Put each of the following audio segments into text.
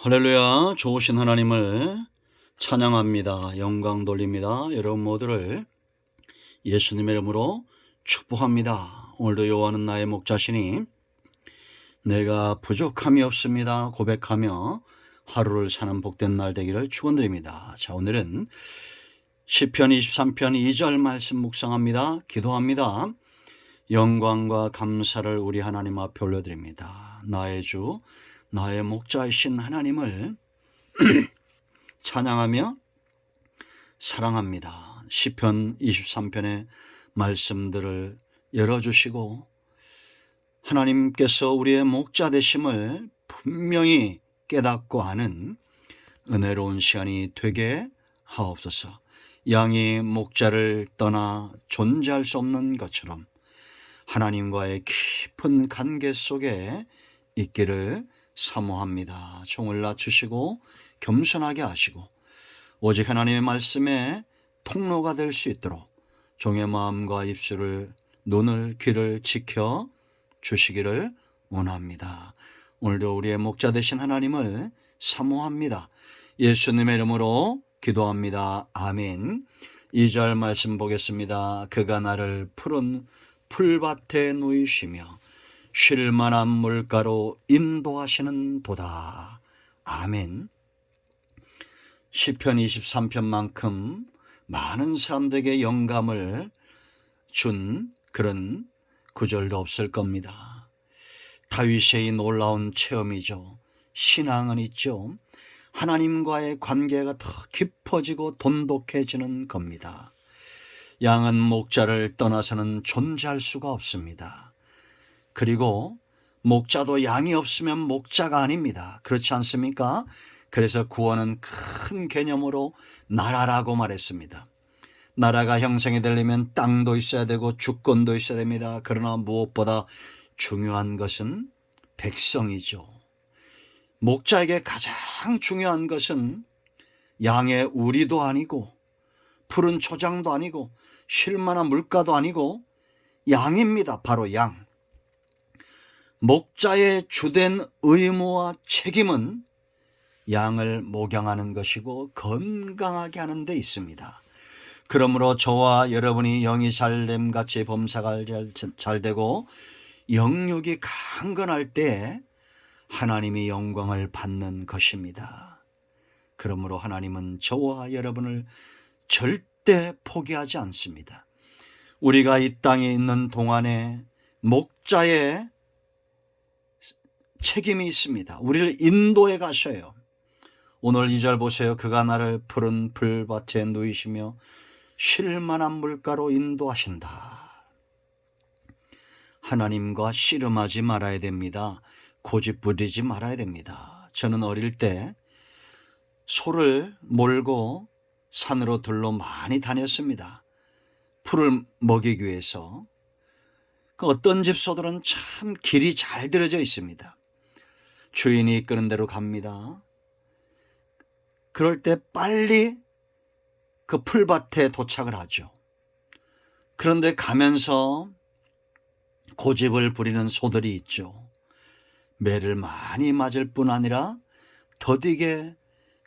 할렐루야. 좋으신 하나님을 찬양합니다. 영광 돌립니다. 여러분 모두를 예수님의 이름으로 축복합니다. 오늘도 여호와는 나의 목자시니 내가 부족함이 없습니다 고백하며 하루를 사는 복된 날 되기를 축원드립니다. 자, 오늘은 시편 23편 2절 말씀 묵상합니다. 기도합니다. 영광과 감사를 우리 하나님 앞에 올려드립니다. 나의 주 나의 목자이신 하나님을 찬양하며 사랑합니다. 시편 23편의 말씀들을 열어주시고 하나님께서 우리의 목자 되심을 분명히 깨닫고 아는 은혜로운 시간이 되게 하옵소서. 양이 목자를 떠나 존재할 수 없는 것처럼 하나님과의 깊은 관계 속에 있기를 사모합니다. 종을 낮추시고 겸손하게 하시고 오직 하나님의 말씀에 통로가 될 수 있도록 종의 마음과 입술을 눈을 귀를 지켜 주시기를 원합니다. 오늘도 우리의 목자 되신 하나님을 사모합니다. 예수님의 이름으로 기도합니다. 아멘. 2절 말씀 보겠습니다. 그가 나를 푸른 풀밭에 누이시며 쉴 만한 물가로 인도하시는 도다. 아멘. 시편 23편만큼 많은 사람들에게 영감을 준 그런 구절도 없을 겁니다. 다윗의 놀라운 체험이죠. 신앙은 있죠. 하나님과의 관계가 더 깊어지고 돈독해지는 겁니다. 양은 목자를 떠나서는 존재할 수가 없습니다. 그리고 목자도 양이 없으면 목자가 아닙니다. 그렇지 않습니까? 그래서 구원은 큰 개념으로 나라라고 말했습니다. 나라가 형성이 되려면 땅도 있어야 되고 주권도 있어야 됩니다. 그러나 무엇보다 중요한 것은 백성이죠. 목자에게 가장 중요한 것은 양의 우리도 아니고 푸른 초장도 아니고 쉴 만한 물가도 아니고 양입니다. 바로 양. 목자의 주된 의무와 책임은 양을 목양하는 것이고 건강하게 하는 데 있습니다. 그러므로 저와 여러분이 영이 잘됨같이 범사가 잘 되고 영육이 강건할 때 하나님이 영광을 받는 것입니다. 그러므로 하나님은 저와 여러분을 절대 포기하지 않습니다. 우리가 이 땅에 있는 동안에 목자의 책임이 있습니다. 우리를 인도해 가셔요. 오늘 2절 보세요. 그가 나를 푸른 풀밭에 누이시며 쉴 만한 물가로 인도하신다. 하나님과 씨름하지 말아야 됩니다. 고집 부리지 말아야 됩니다. 저는 어릴 때 소를 몰고 산으로 들로 많이 다녔습니다. 풀을 먹이기 위해서. 어떤 집 소들은 참 길이 잘 들어져 있습니다. 주인이 이끄는 대로 갑니다. 그럴 때 빨리 그 풀밭에 도착을 하죠. 그런데 가면서 고집을 부리는 소들이 있죠. 매를 많이 맞을 뿐 아니라 더디게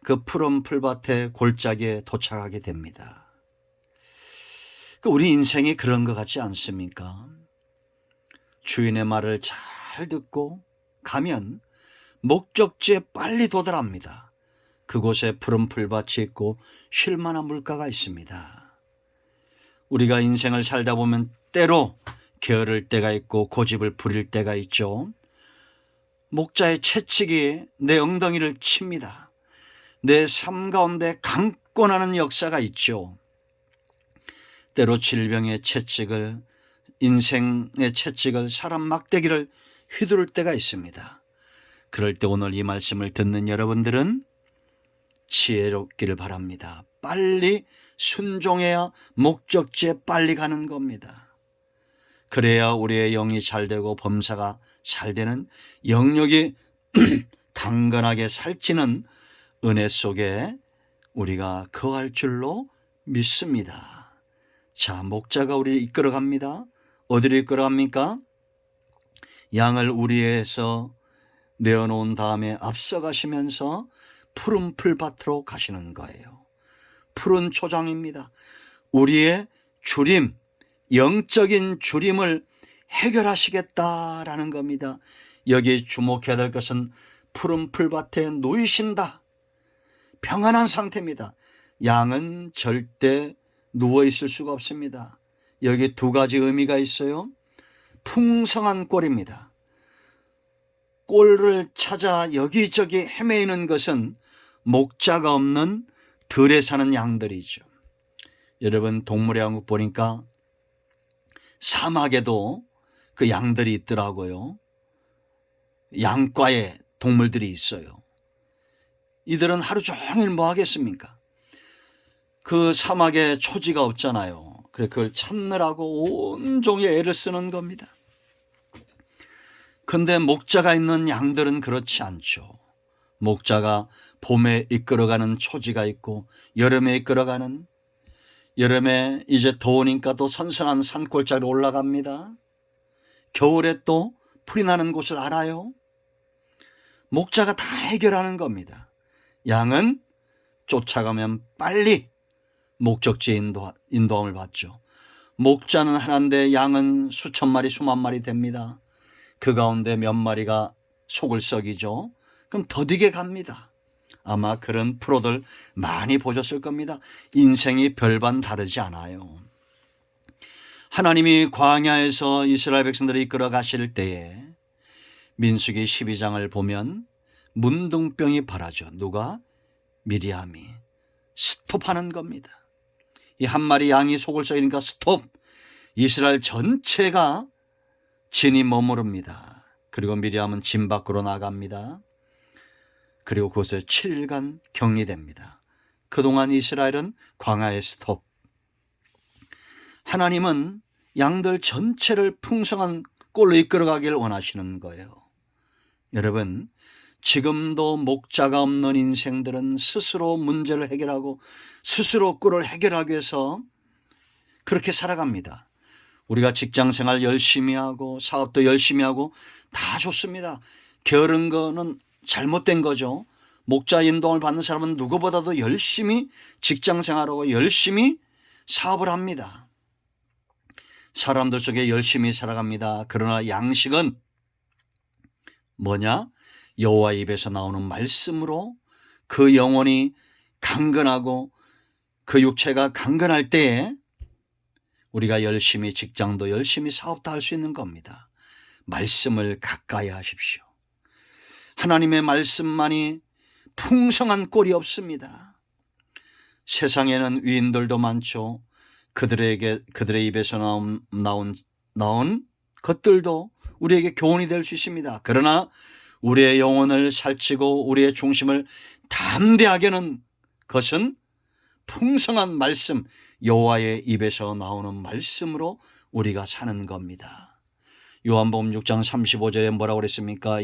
그 푸른 풀밭에 골짜기에 도착하게 됩니다. 우리 인생이 그런 것 같지 않습니까? 주인의 말을 잘 듣고 가면 목적지에 빨리 도달합니다. 그곳에 푸른 풀밭이 있고 쉴 만한 물가가 있습니다. 우리가 인생을 살다 보면 때로 게으를 때가 있고 고집을 부릴 때가 있죠. 목자의 채찍이 내 엉덩이를 칩니다. 내 삶 가운데 강권하는 역사가 있죠. 때로 질병의 채찍을, 인생의 채찍을, 사람 막대기를 휘두를 때가 있습니다. 그럴 때 오늘 이 말씀을 듣는 여러분들은 지혜롭기를 바랍니다. 빨리 순종해야 목적지에 빨리 가는 겁니다. 그래야 우리의 영이 잘 되고 범사가 잘 되는 영역이 강건하게 살찌는 은혜 속에 우리가 거할 줄로 믿습니다. 자, 목자가 우리를 이끌어갑니다. 어디로 이끌어갑니까? 양을 우리에서 내어놓은 다음에 앞서가시면서 푸른 풀밭으로 가시는 거예요. 푸른 초장입니다. 우리의 주림, 영적인 주림을 해결하시겠다라는 겁니다. 여기 주목해야 될 것은 푸른 풀밭에 누이신다. 평안한 상태입니다. 양은 절대 누워있을 수가 없습니다. 여기 두 가지 의미가 있어요. 풍성한 꼴입니다. 꼴을 찾아 여기저기 헤매이는 것은 목자가 없는 들에 사는 양들이죠. 여러분, 동물의 왕국 보니까 사막에도 그 양들이 있더라고요. 양과의 동물들이 있어요. 이들은 하루 종일 뭐 하겠습니까? 그 사막에 초지가 없잖아요. 그래 그걸 찾느라고 온종일 애를 쓰는 겁니다. 근데 목자가 있는 양들은 그렇지 않죠. 목자가 봄에 이끌어가는 초지가 있고, 여름에 이끌어가는, 여름에 이제 더우니까 또 선선한 산골짜기로 올라갑니다. 겨울에 또 풀이 나는 곳을 알아요. 목자가 다 해결하는 겁니다. 양은 쫓아가면 빨리 목적지에 인도함을 받죠. 목자는 하나인데 양은 수천 마리 수만 마리 됩니다. 그 가운데 몇 마리가 속을 썩이죠. 그럼 더디게 갑니다. 아마 그런 프로들 많이 보셨을 겁니다. 인생이 별반 다르지 않아요. 하나님이 광야에서 이스라엘 백성들을 이끌어 가실 때에 민수기 12장을 보면 문둥병이 발하죠. 누가? 미리암이 스톱하는 겁니다. 이 한 마리 양이 속을 썩이니까 스톱. 이스라엘 전체가 진이 머무릅니다. 그리고 미리암은 진 밖으로 나갑니다. 그리고 그곳에 7일간 격리됩니다. 그동안 이스라엘은 광야에 스톱. 하나님은 양들 전체를 풍성한 꼴로 이끌어가길 원하시는 거예요. 여러분, 지금도 목자가 없는 인생들은 스스로 문제를 해결하고 스스로 꼴을 해결하기 위해서 그렇게 살아갑니다. 우리가 직장생활 열심히 하고 사업도 열심히 하고 다 좋습니다. 게으른 거는 잘못된 거죠. 목자 인도를 받는 사람은 누구보다도 열심히 직장생활하고 열심히 사업을 합니다. 사람들 속에 열심히 살아갑니다. 그러나 양식은 뭐냐? 여호와 입에서 나오는 말씀으로 그 영혼이 강건하고 그 육체가 강건할 때에 우리가 열심히 직장도 열심히 사업도 할 수 있는 겁니다. 말씀을 가까이 하십시오. 하나님의 말씀만이 풍성한 꼴이 없습니다. 세상에는 위인들도 많죠. 그들의 입에서 나온 것들도 우리에게 교훈이 될 수 있습니다. 그러나 우리의 영혼을 살찌고 우리의 중심을 담대하게 하는 것은 풍성한 말씀, 여호와의 입에서 나오는 말씀으로 우리가 사는 겁니다. 요한복음 6장 35절에 뭐라고 그랬습니까?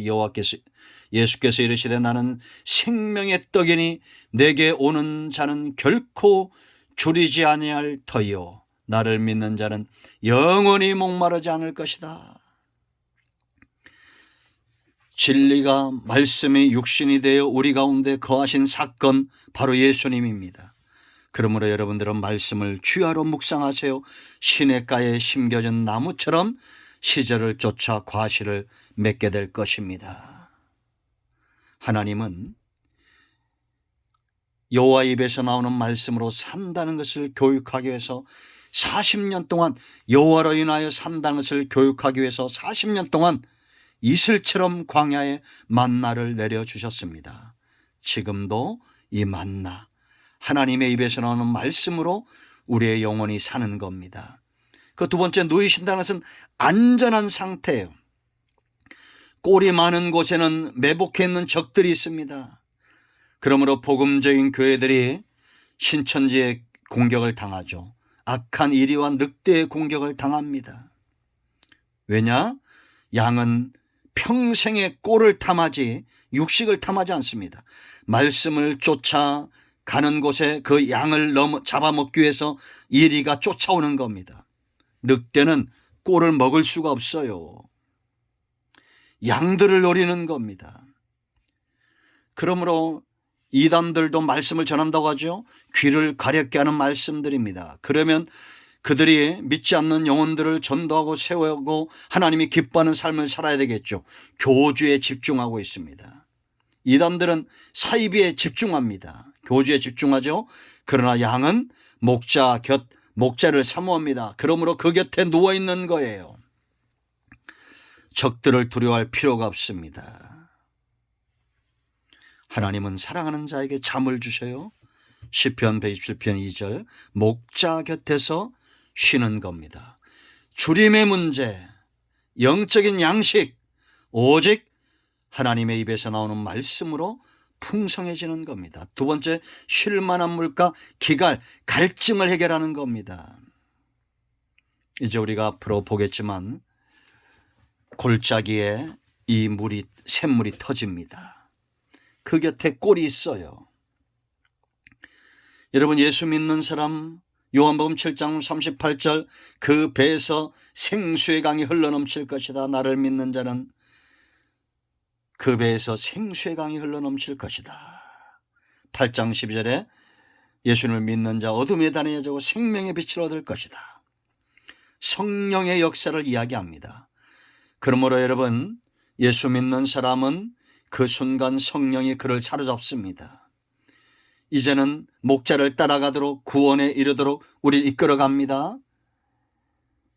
예수께서 이르시되 나는 생명의 떡이니 내게 오는 자는 결코 줄이지 아니할 터이요 나를 믿는 자는 영원히 목마르지 않을 것이다. 진리가 말씀이 육신이 되어 우리 가운데 거하신 사건, 바로 예수님입니다. 그러므로 여러분들은 말씀을 주야로 묵상하세요. 시냇가에 심겨진 나무처럼 시절을 쫓아 과실을 맺게 될 것입니다. 하나님은 여호와 입에서 나오는 말씀으로 산다는 것을 교육하기 위해서 40년 동안, 여호와로 인하여 산다는 것을 교육하기 위해서 40년 동안 이슬처럼 광야에 만나를 내려주셨습니다. 지금도 이 만나, 하나님의 입에서 나오는 말씀으로 우리의 영혼이 사는 겁니다. 그 두 번째, 누이신다는 것은 안전한 상태예요. 꼴이 많은 곳에는 매복해 있는 적들이 있습니다. 그러므로 복음적인 교회들이 신천지의 공격을 당하죠. 악한 이리와 늑대의 공격을 당합니다. 왜냐? 양은 평생의 꼴을 탐하지 육식을 탐하지 않습니다. 말씀을 쫓아 가는 곳에 그 양을 잡아먹기 위해서 이리가 쫓아오는 겁니다. 늑대는 꼴을 먹을 수가 없어요. 양들을 노리는 겁니다. 그러므로 이단들도 말씀을 전한다고 하죠. 귀를 가렵게 하는 말씀들입니다. 그러면 그들이 믿지 않는 영혼들을 전도하고 세우고 하나님이 기뻐하는 삶을 살아야 되겠죠. 교주에 집중하고 있습니다. 이단들은 사이비에 집중합니다. 교주에 집중하죠. 그러나 양은 목자를 사모합니다. 그러므로 그 곁에 누워 있는 거예요. 적들을 두려워할 필요가 없습니다. 하나님은 사랑하는 자에게 잠을 주셔요. 시편 127편 2절 목자 곁에서 쉬는 겁니다. 주림의 문제, 영적인 양식, 오직 하나님의 입에서 나오는 말씀으로 풍성해지는 겁니다. 두 번째, 쉴 만한 물가, 기갈, 갈증을 해결하는 겁니다. 이제 우리가 앞으로 보겠지만 골짜기에 이 샘물이 터집니다. 그 곁에 꼴이 있어요. 여러분, 예수 믿는 사람 요한복음 7장 38절 그 배에서 생수의 강이 흘러넘칠 것이다. 나를 믿는 자는 그 배에서 생수의 강이 흘러넘칠 것이다. 8장 12절에 예수를 믿는 자 어둠에 다니자고 생명의 빛을 얻을 것이다. 성령의 역사를 이야기합니다. 그러므로 여러분, 예수 믿는 사람은 그 순간 성령이 그를 사로잡습니다. 이제는 목자를 따라가도록 구원에 이르도록 우리를 이끌어갑니다.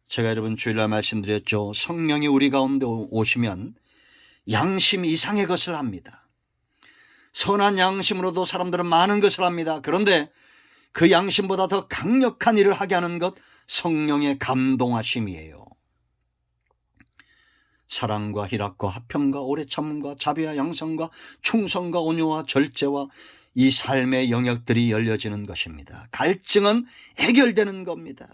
제가 여러분 주일날 말씀드렸죠. 성령이 우리 가운데 오시면 양심 이상의 것을 합니다. 선한 양심으로도 사람들은 많은 것을 합니다. 그런데 그 양심보다 더 강력한 일을 하게 하는 것, 성령의 감동하심이에요. 사랑과 희락과 화평과 오래 참음과 자비와 양성과 충성과 온유와 절제와 이 삶의 영역들이 열려지는 것입니다. 갈증은 해결되는 겁니다.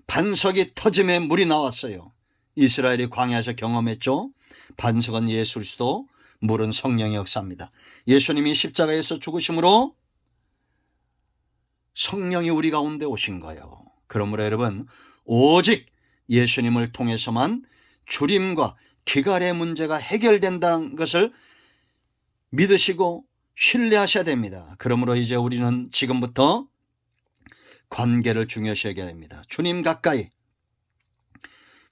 반석이 터짐에 물이 나왔어요. 이스라엘이 광야에서 경험했죠. 반석은 예수 그리스도, 물은 성령의 역사입니다. 예수님이 십자가에서 죽으심으로 성령이 우리 가운데 오신 거예요. 그러므로 여러분, 오직 예수님을 통해서만 주림과 기갈의 문제가 해결된다는 것을 믿으시고 신뢰하셔야 됩니다. 그러므로 이제 우리는 지금부터 관계를 중요시 여겨야 됩니다. 주님 가까이,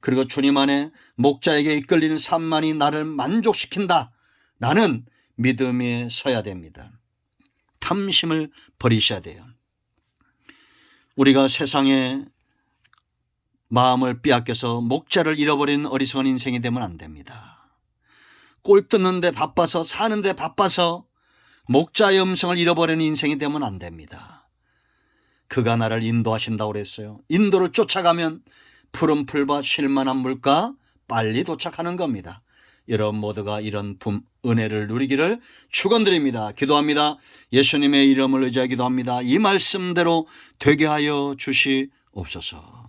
그리고 주님 안에 목자에게 이끌리는 삶만이 나를 만족시킨다. 라는 믿음에 서야 됩니다. 탐심을 버리셔야 돼요. 우리가 세상에 마음을 빼앗겨서 목자를 잃어버리는 어리석은 인생이 되면 안 됩니다. 꼴 뜯는데 바빠서, 사는데 바빠서 목자의 음성을 잃어버리는 인생이 되면 안 됩니다. 그가 나를 인도하신다고 그랬어요. 인도를 쫓아가면 푸른 풀과 쉴만한 물가 빨리 도착하는 겁니다. 여러분 모두가 이런 은혜를 누리기를 축원드립니다. 기도합니다. 예수님의 이름을 의지하여 기도합니다. 이 말씀대로 되게 하여 주시옵소서.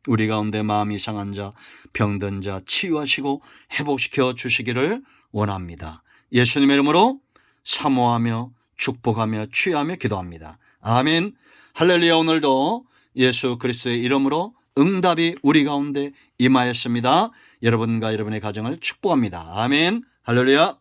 우리 가운데 마음이 상한 자, 병든 자 치유하시고 회복시켜 주시기를 원합니다. 예수님의 이름으로 사모하며 축복하며 취하며 기도합니다. 아멘. 할렐루야. 오늘도 예수 그리스도의 이름으로 응답이 우리 가운데 임하였습니다. 여러분과 여러분의 가정을 축복합니다. 아멘. 할렐루야.